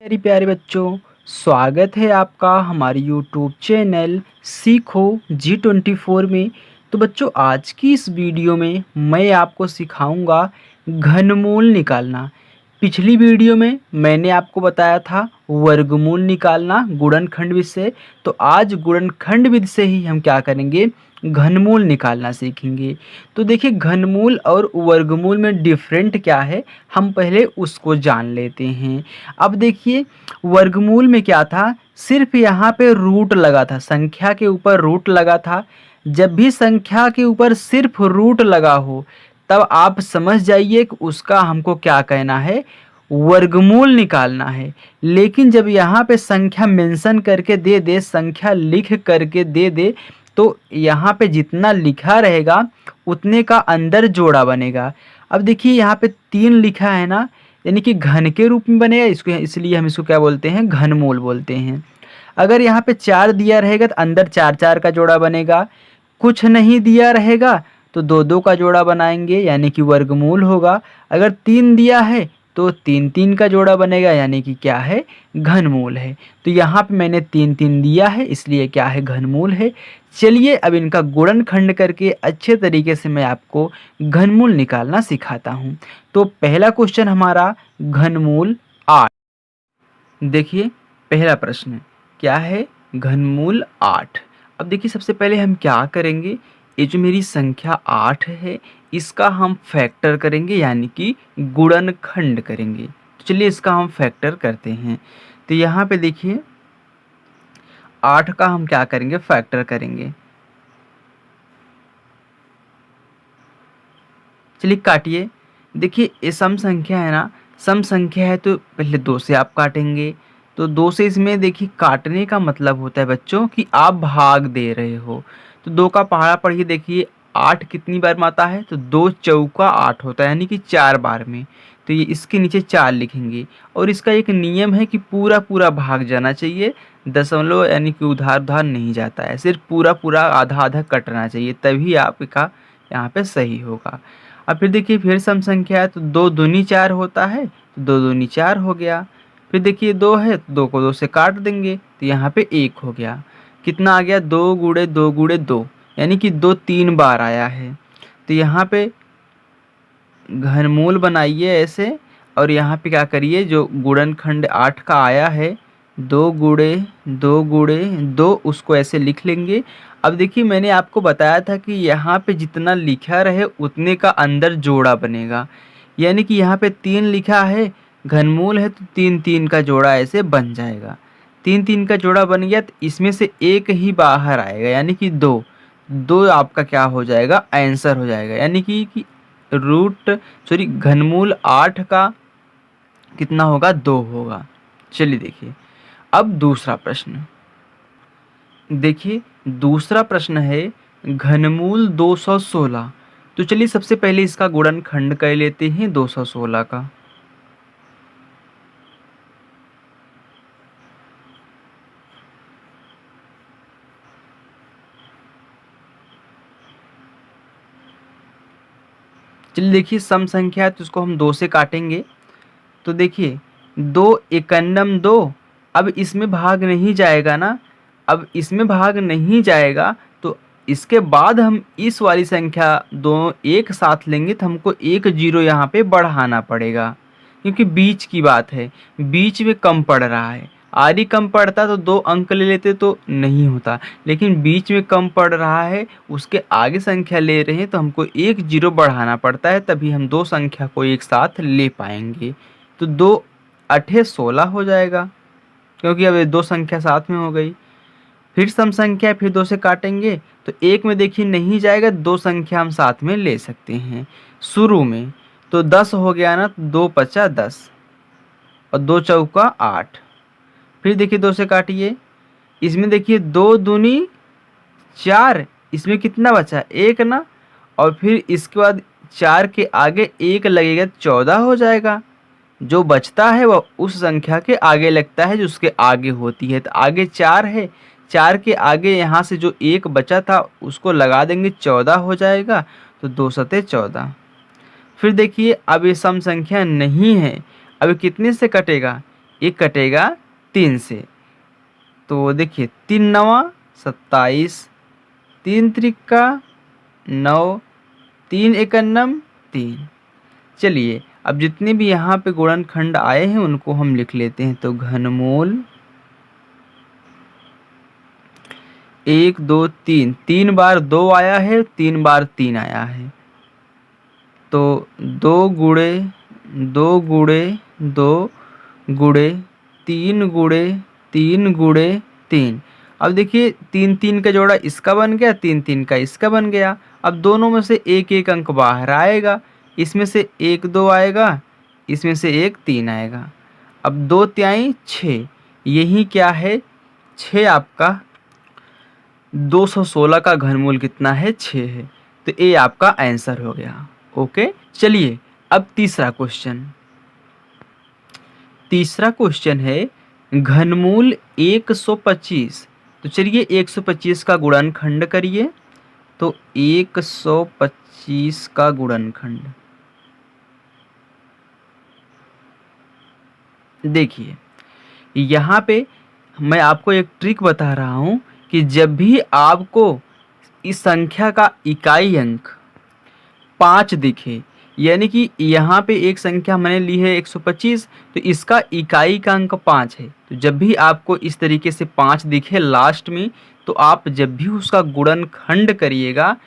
मेरी प्यारे बच्चों, स्वागत है आपका हमारे यूट्यूब चैनल सीखो G24 में। तो बच्चों, आज की इस वीडियो में मैं आपको सिखाऊंगा घनमूल निकालना। पिछली वीडियो में मैंने आपको बताया था वर्गमूल निकालना गुणनखंड विधि से। तो आज गुणनखंड विधि से ही हम क्या करेंगे, घनमूल निकालना सीखेंगे। तो देखिए, घनमूल और वर्गमूल में डिफरेंट क्या है, हम पहले उसको जान लेते हैं। अब देखिए, वर्गमूल में क्या था, सिर्फ यहाँ पे रूट लगा था, संख्या के ऊपर रूट लगा था। जब भी संख्या के ऊपर सिर्फ रूट लगा हो तब आप समझ जाइए कि उसका हमको क्या कहना है, वर्गमूल निकालना है। लेकिन जब यहाँ पे संख्या मेंशन करके दे दे, संख्या लिख करके दे दे, तो यहाँ पे जितना लिखा रहेगा उतने का अंदर जोड़ा बनेगा। अब देखिए, यहाँ पे 3 लिखा है ना, यानी कि घन के रूप में बनेगा, इसको इसलिए हम इसको क्या बोलते हैं, घनमूल बोलते हैं। अगर यहाँ पे 4 दिया रहेगा तो अंदर 4 का जोड़ा बनेगा। कुछ नहीं दिया रहेगा तो 2 का जोड़ा बनाएंगे, यानी कि वर्गमूल होगा। अगर 3 दिया है तो 3 का जोड़ा बनेगा, यानी कि क्या है, घनमूल है। तो यहाँ पे मैंने 3 दिया है, इसलिए क्या है, घनमूल है। चलिए अब इनका गुणनखंड करके अच्छे तरीके से मैं आपको घनमूल निकालना सिखाता हूँ। तो पहला क्वेश्चन हमारा घनमूल 8। देखिए, पहला प्रश्न क्या है, घनमूल 8। अब देखिए, सबसे पहले हम क्या करेंगे, ये जो मेरी संख्या 8 है इसका हम फैक्टर करेंगे, यानी कि गुणनखंड करेंगे। तो चलिए इसका हम फैक्टर करते हैं। तो यहाँ पे देखिए, 8 का हम क्या करेंगे, फैक्टर करेंगे। चलिए काटिए। देखिए, ये सम संख्या है ना, सम संख्या है तो पहले 2 से आप काटेंगे। तो 2 से इसमें देखिए, काटने का मतलब होता है बच्चों कि आप भाग दे रहे हो। तो 2 का पहाड़ा पढ़िए, देखिए 8 कितनी बार में आता है, तो 2 चौका 8 होता है, यानी कि 4 बार में। तो ये इसके नीचे 4 लिखेंगे। और इसका एक नियम है कि पूरा पूरा भाग जाना चाहिए, दशमलव यानी कि उधार उधार नहीं जाता है, सिर्फ पूरा पूरा आधा आधा कटना चाहिए, तभी आपका यहाँ पे सही होगा। अब फिर देखिए, फिर सम संख्या है तो 2 दूनी 4 होता है, तो 2 दूनी 4 हो गया। फिर देखिए 2 है तो 2 को 2 से काट देंगे, तो यहाँ पे 1 हो गया। कितना आ गया, 2 गुणे 2 गुणे 2, यानी कि 2 3 बार आया है। तो यहाँ पे घनमूल बनाइए ऐसे, और यहाँ पे क्या करिए, जो गुणनखंड 8 का आया है, 2 गुणे 2 गुणे 2, उसको ऐसे लिख लेंगे। अब देखिए, मैंने आपको बताया था कि यहाँ पे जितना लिखा रहे उतने का अंदर जोड़ा बनेगा, यानी कि यहाँ पे 3 लिखा है, घनमूल है, तो 3 का जोड़ा ऐसे बन जाएगा। 3 का जोड़ा बन गया तो इसमें से एक ही बाहर आएगा, यानी कि 2। 2 आपका क्या हो जाएगा, आंसर हो जाएगा, यानी कि रूट सॉरी घनमूल 8 का कितना होगा, 2 होगा। चलिए देखिए, अब दूसरा प्रश्न देखिए, दूसरा प्रश्न है घनमूल 216। तो चलिए सबसे पहले इसका गुणनखंड कर लेते हैं 216 का। चलिए देखिए, सम संख्या है तो उसको हम 2 से काटेंगे। तो देखिए, 2 एकन्नम 2, अब इसमें भाग नहीं जाएगा ना, अब इसमें भाग नहीं जाएगा तो इसके बाद हम इस वाली संख्या दोनों एक साथ लेंगे, तो हमको 1 0 यहाँ पे बढ़ाना पड़ेगा, क्योंकि बीच की बात है, बीच में कम पड़ रहा है। आरी कम पड़ता तो 2 अंक ले लेते तो नहीं होता, लेकिन बीच में कम पड़ रहा है, उसके आगे संख्या ले रहे हैं, तो हमको 1 0 बढ़ाना पड़ता है, तभी हम 2 संख्या को एक साथ ले पाएंगे। तो 2 8 16 हो जाएगा, क्योंकि अब ये 2 संख्या साथ में हो गई। फिर सम संख्या, फिर 2 से काटेंगे तो 1 में देखिए नहीं जाएगा, 2 संख्या हम साथ में ले सकते हैं शुरू में। तो 10 हो गया ना, 2 5 10 और 2 चौका 8। फिर देखिए 2 से काटिए, इसमें देखिए 2 दूनी 4, इसमें कितना बचा, 1 ना, और फिर इसके बाद 4 के आगे 1 लगेगा, 14 हो जाएगा। जो बचता है वह उस संख्या के आगे लगता है जो उसके आगे होती है। तो आगे 4 है, 4 के आगे यहाँ से जो 1 बचा था उसको लगा देंगे, 14 हो जाएगा। तो 2 सते 14। फिर देखिए, अब ये सम संख्या नहीं है, अब कितने से कटेगा, ये कटेगा 3 से। तो देखिए 3 नवा 27, 3 त्रिका 9, 3 एकन्नम 3। चलिए अब जितने भी यहाँ पे गुणनखंड आए हैं उनको हम लिख लेते हैं। तो घनमूल 1 2 3, 3 बार 2 आया है, 3 बार 3 आया है। तो 2 गुणे 2 गुणे 2 गुणे 3 गुणे 3 गुणे 3। अब देखिए 3 3 का जोड़ा इसका बन गया, 3 3 का इसका बन गया। अब दोनों में से एक एक अंक बाहर आएगा, इसमें से 1 2 आएगा, इसमें से 1 3 आएगा। अब 2 तिहाई 6, यही क्या है 6 आपका 216 का घनमूल कितना है 6 है। तो ये आपका आंसर हो गया। ओके चलिए अब तीसरा क्वेश्चन है घनमूल 125। तो चलिए 125 का गुणनखंड करिए। तो 125 का गुणनखंड देखिए, यहाँ पे मैं आपको एक ट्रिक बता रहा हूँ कि जब भी आपको इस संख्या का इकाई अंक 5 दिखे, यानी कि यहाँ पे एक संख्या मैंने ली है 125, तो इसका इकाई का अंक 5 है। तो जब भी आपको इस तरीके से 5 दिखे लास्ट में, तो आप जब भी उसका गुणनखंड करिएगा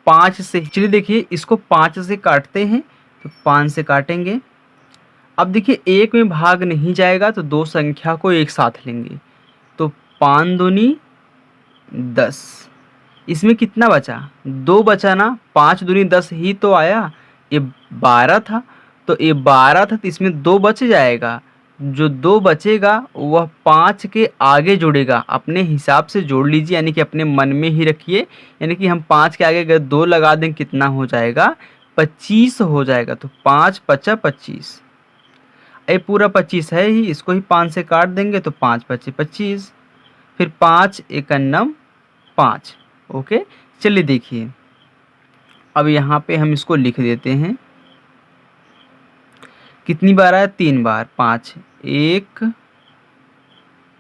5 से। चलिए देखिए इसको 5 से काटते हैं। तो 5 से काटेंगे। अब देखिए 1 में भाग नहीं जाएगा, तो दो संख्या को एक साथ लेंगे। तो 5 दूनी 10, इसमें कितना बचा 2 बचा ना, 5 दूनी 10 ही तो आया। ये 12 था, तो ये 12 था, तो इसमें 2 बच जाएगा। जो 2 बचेगा वह 5 के आगे जुड़ेगा। अपने हिसाब से जोड़ लीजिए, यानी कि अपने मन में ही रखिए। यानी कि हम 5 के आगे अगर 2 लगा दें कितना हो जाएगा 25 हो जाएगा। तो 5 पचा 25, ये पूरा 25 है ही, इसको ही 5 से काट देंगे तो 5 पचे 25, फिर 5 एकन्नम 5। ओके चलिए देखिए अब यहाँ पे हम इसको लिख देते हैं। कितनी बार आया 3 बार, 5 1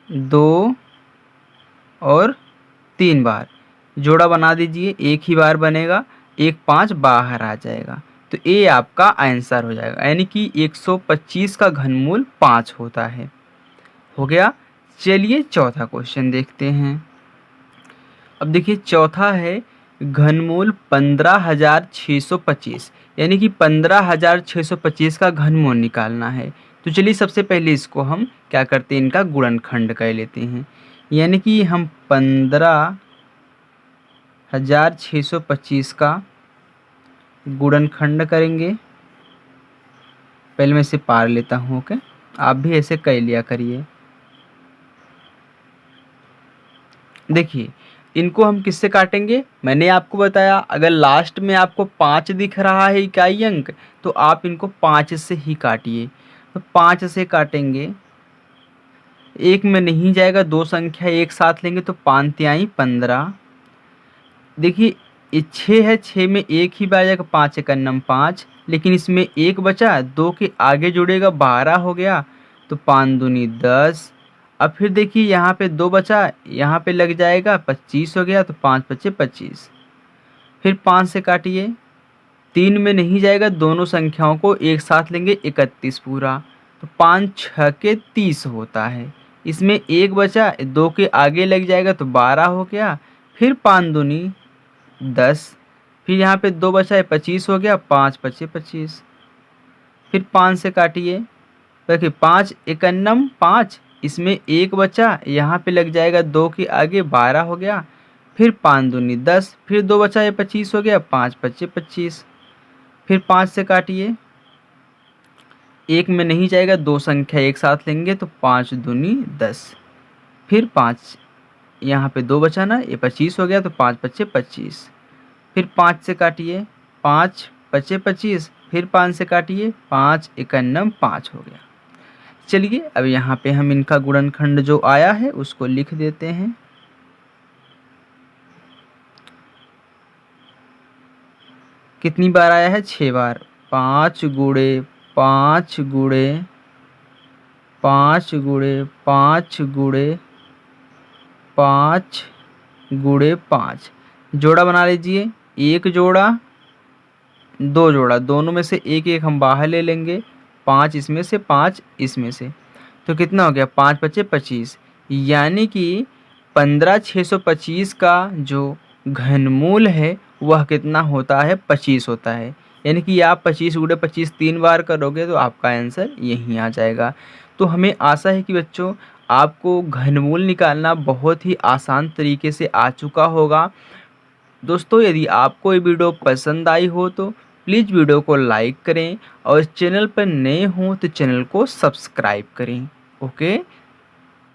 2 और 3 बार जोड़ा बना दीजिए, एक ही बार बनेगा, 1 5 बाहर आ जाएगा। तो ये आपका आंसर हो जाएगा, यानी कि 125 का घनमूल 5 होता है। हो गया। चलिए चौथा क्वेश्चन देखते हैं। अब देखिए चौथा है घनमूल 15,625, यानी कि 15,625 का घनमूल निकालना है। तो चलिए सबसे पहले इसको हम क्या करते हैं, इनका गुणनखंड कर लेते हैं। यानी कि हम 15,625 का गुणनखंड करेंगे। पहले मैं इसे पार लेता हूँ। ओके आप भी ऐसे कर लिया करिए। देखिए इनको हम किससे काटेंगे, मैंने आपको बताया अगर लास्ट में आपको 5 दिख रहा है इकाई अंक, तो आप इनको 5 से ही काटिए। तो 5 से काटेंगे, एक में नहीं जाएगा, दो संख्या एक साथ लेंगे तो 5 तिहाई 15। देखिए ये 6 है, 6 में एक ही बार जाएगा, 5 एकन्नम 5, लेकिन इसमें एक बचा, 2 के आगे जुड़ेगा 12 हो गया। तो 5 दूनी 10। अब फिर देखिए यहाँ पे 2 बचा, यहाँ पे लग जाएगा 25 हो गया। तो 5 पचे 25, फिर 5 से काटिए, 3 में नहीं जाएगा, दोनों संख्याओं को एक साथ लेंगे 31 पूरा। तो 5 6 के 30 होता है। इसमें एक बचा, 2 के आगे लग जाएगा तो 12 हो गया। फिर 5 दूनी 10, फिर यहाँ पे 2 बचा है 25 हो गया। 5 पचे 25, फिर 5 से काटिए। देखिए 5 एकन्नम 5, इसमें एक बचा, यहाँ पे लग जाएगा 2 के आगे 12 हो गया। फिर 5 दूनी 10, फिर 2 बचा है 25 हो गया। 5 पचे 25, फिर 5 से काटिए, एक में नहीं जाएगा, दो संख्या एक साथ लेंगे तो 5 दूनी 10, फिर 5 यहाँ पे 2 बचा ना, ये 25 हो गया। तो 5 पचे 25, फिर 5 से काटिए, 5 पचे 25, फिर 5 से काटिए, 5 एकन्नम 5 हो गया। चलिए अब यहाँ पे हम इनका गुणनखंड जो आया है उसको लिख देते हैं। कितनी बार आया है 6 बार, 5 गुणे 5 गुणे 5 गुणे 5 गुणे 5 गुणे 5। जोड़ा बना लीजिए, एक जोड़ा, दो जोड़ा, दोनों में से एक एक हम बाहर ले लेंगे, 5 इसमें से 5 इसमें से, तो कितना हो गया 5 पचे 25। यानी कि 15,625 का जो घनमूल है वह कितना होता है 25 होता है। यानी कि आप 25 गुणे 25 3 बार करोगे तो आपका आंसर यहीं आ जाएगा। तो हमें आशा है कि बच्चों आपको घनमूल निकालना बहुत ही आसान तरीके से आ चुका होगा। दोस्तों यदि आपको ये वीडियो पसंद आई हो तो प्लीज़ वीडियो को लाइक करें और इस चैनल पर नए हों तो चैनल को सब्सक्राइब करें। ओके।